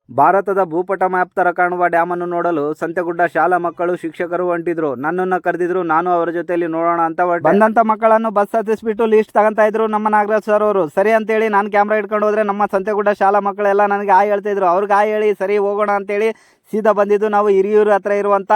ಭಾರತದ ಭೂಪಟ ಮ್ಯಾಪ್ ತರ ಕಾಣುವ ಡ್ಯಾಮ್ ಅನ್ನು ನೋಡಲು ಸಂತೆಗುಡ್ಡ ಶಾಲಾ ಮಕ್ಕಳು ಶಿಕ್ಷಕರು ಹೊಂಟಿದ್ರು. ನನ್ನನ್ನು ಕರೆದಿದ್ರು. ನಾನು ಅವರ ಜೊತೆಯಲ್ಲಿ ನೋಡೋಣ ಅಂತ ಹೊರಟೆ. ಬಂದಂತ ಮಕ್ಕಳನ್ನು ಬಸ್ ಹತ್ತಿಸ್ಬಿಟ್ಟು ಲೀಸ್ಟ್ ತಗೊಂತಾ ಇದ್ರು ನಮ್ಮ ನಾಗರಾಜ್ ಸರ್ ಅವರು. ಸರಿ ಅಂತೇಳಿ ನಾನು ಕ್ಯಾಮ್ರಾ ಇಟ್ಕೊಂಡು ಹೋದ್ರೆ ನಮ್ಮ ಸಂತೆಗುಡ್ಡ ಶಾಲಾ ಮಕ್ಕಳೆಲ್ಲ ನನಗೆ ಆಯ್ ಹೇಳ್ತಾ ಇದ್ರು. ಅವ್ರಿಗೆ ಆಯ್ ಹೇಳಿ ಸರಿ ಹೋಗೋಣ ಅಂತೇಳಿ ಸೀದಾ ಬಂದಿದ್ದು ನಾವು ಹಿರಿಯೂರು ಹತ್ರ ಇರುವಂತ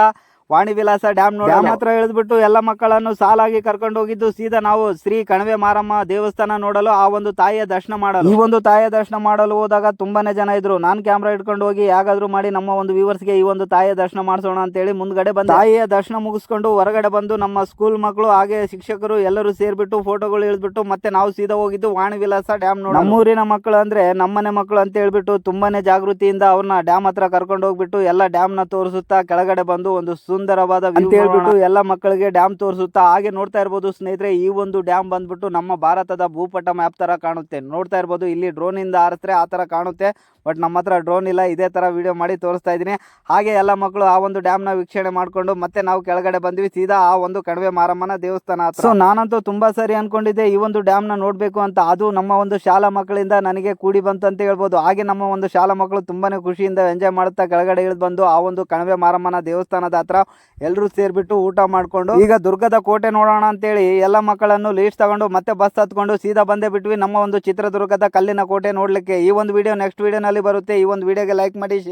ವಾಣಿ ವಿಲಾಸ ಡ್ಯಾಮ್ ನೋಡಿ ಹತ್ರ ಇಳಿದ್ಬಿಟ್ಟು ಎಲ್ಲ ಮಕ್ಕಳನ್ನು ಸಾಲಾಗಿ ಕರ್ಕೊಂಡು ಹೋಗಿದ್ದು ಸೀದಾ ನಾವು ಶ್ರೀ ಕಣಿವೆ ಮಾರಮ್ಮ ದೇವಸ್ಥಾನ ನೋಡಲು, ಆ ಒಂದು ತಾಯಿಯ ದರ್ಶನ ಮಾಡಲು. ಈ ಒಂದು ತಾಯಿಯ ದರ್ಶನ ಮಾಡಲು ಹೋದಾಗ ತುಂಬಾನೇ ಜನ ಇದ್ರು. ನಾನು ಕ್ಯಾಮ್ರಾ ಇಟ್ಕೊಂಡು ಹೋಗಿ ಹೇಗಾದ್ರೂ ಮಾಡಿ ನಮ್ಮ ಒಂದು ವ್ಯೂವರ್ಸ್ಗೆ ಈ ಒಂದು ತಾಯಿಯ ದರ್ಶನ ಮಾಡಿಸೋಣ ಅಂತೇಳಿ ಮುಂದ್ಗಡೆ ಬಂದ. ತಾಯಿಯ ದರ್ಶನ ಮುಗಿಸ್ಕೊಂಡು ಹೊರಗಡೆ ಬಂದು ನಮ್ಮ ಸ್ಕೂಲ್ ಮಕ್ಕಳು ಹಾಗೆ ಶಿಕ್ಷಕರು ಎಲ್ಲರೂ ಸೇರ್ಬಿಟ್ಟು ಫೋಟೋಗಳು ಇಳಿದ್ಬಿಟ್ಟು ಮತ್ತೆ ನಾವು ಸೀದಾ ಹೋಗಿದ್ದು ವಾಣಿ ವಿಲಾಸ ಡ್ಯಾಮ್ ನೋಡಿ. ನಮ್ಮೂರಿನ ಮಕ್ಕಳು ಅಂದ್ರೆ ನಮ್ಮನೆ ಮಕ್ಕಳು ಅಂತ ಹೇಳ್ಬಿಟ್ಟು ತುಂಬಾನೇ ಜಾಗೃತಿಯಿಂದ ಅವ್ರನ್ನ ಡ್ಯಾಮ್ ಹತ್ರ ಕರ್ಕೊಂಡು ಹೋಗ್ಬಿಟ್ಟು ಎಲ್ಲ ಡ್ಯಾಮ್ ನ ತೋರಿಸುತ್ತಾ ಕೆಳಗಡೆ ಬಂದು ಒಂದು ಸುಂದರವಾದ ಅಂತ ಹೇಳ್ಬಿಟ್ಟು ಎಲ್ಲ ಮಕ್ಕಳಿಗೆ ಡ್ಯಾಮ್ ತೋರಿಸುತ್ತಾ ಹಾಗೆ ನೋಡ್ತಾ ಇರ್ಬೋದು ಸ್ನೇಹಿತರೆ. ಈ ಒಂದು ಡ್ಯಾಮ್ ಬಂದ್ಬಿಟ್ಟು ನಮ್ಮ ಭಾರತದ ಭೂಪಟ ಮ್ಯಾಪ್ ತರ ಕಾಣುತ್ತೆ. ನೋಡ್ತಾ ಇರ್ಬೋದು ಇಲ್ಲಿ ಡ್ರೋನ್ ಇಂದ ಹಾರಿಸಿದ್ರೆ ಆ ತರ ಕಾಣುತ್ತೆ. ಬಟ್ ನಮ್ಮ ಹತ್ರ ಡ್ರೋನ್ ಇಲ್ಲ, ಇದೇ ತರ ವಿಡಿಯೋ ಮಾಡಿ ತೋರಿಸ್ತಾ ಇದ್ದೀನಿ. ಹಾಗೆ ಎಲ್ಲ ಮಕ್ಕಳು ಆ ಒಂದು ಡ್ಯಾಮ್ ನ ವೀಕ್ಷಣೆ ಮಾಡ್ಕೊಂಡು ಮತ್ತೆ ನಾವು ಕೆಳಗಡೆ ಬಂದ್ವಿ ಸೀದಾ ಆ ಒಂದು ಕಣಿವೆ ಮಾರಮ್ಮನ ದೇವಸ್ಥಾನ ಹತ್ರ. ಸೊ ನಾನಂತೂ ತುಂಬಾ ಸರಿ ಅನ್ಕೊಂಡಿದ್ದೆ ಈ ಒಂದು ಡ್ಯಾಮ್ ನ ನೋಡ್ಬೇಕು ಅಂತ. ಅದು ನಮ್ಮ ಒಂದು ಶಾಲಾ ಮಕ್ಕಳಿಂದ ನನಗೆ ಕೂಡಿ ಬಂತು ಅಂತ ಹೇಳ್ಬೋದು. ಹಾಗೆ ನಮ್ಮ ಒಂದು ಶಾಲಾ ಮಕ್ಕಳು ತುಂಬಾನೇ ಖುಷಿಯಿಂದ ಎಂಜಾಯ್ ಮಾಡುತ್ತಾ ಕೆಳಗಡೆ ಇಳಿದು ಬಂದು ಆ ಒಂದು ಕಣಿವೆ ಮಾರಮ್ಮನ ದೇವಸ್ಥಾನದ ಹತ್ರ ಎಲ್ಲರೂ ಸೇರ್ಬಿಟ್ಟು ಊಟ ಮಾಡ್ಕೊಂಡು ಈಗ ದುರ್ಗದ ಕೋಟೆ ನೋಡೋಣ ಅಂತೇಳಿ ಎಲ್ಲ ಮಕ್ಕಳನ್ನು ಲೀಸ್ಟ್ ತಗೊಂಡು ಮತ್ತೆ ಬಸ್ ಹತ್ಕೊಂಡು ಸೀದಾ ಬಂದೇ ಬಿಟ್ವಿ ನಮ್ಮ ಒಂದು ಚಿತ್ರದುರ್ಗದ ಕಲ್ಲಿನ ಕೋಟೆ ನೋಡ್ಲಿಕ್ಕೆ. ಈ ಒಂದು ವಿಡಿಯೋ ನೆಕ್ಸ್ಟ್ ವಿಡಿಯೋನಲ್ಲಿ ಬರುತ್ತೆ. ಈ ಒಂದು ವಿಡಿಯೋಗೆ ಲೈಕ್ ಮಾಡಿ, ಶೇರ್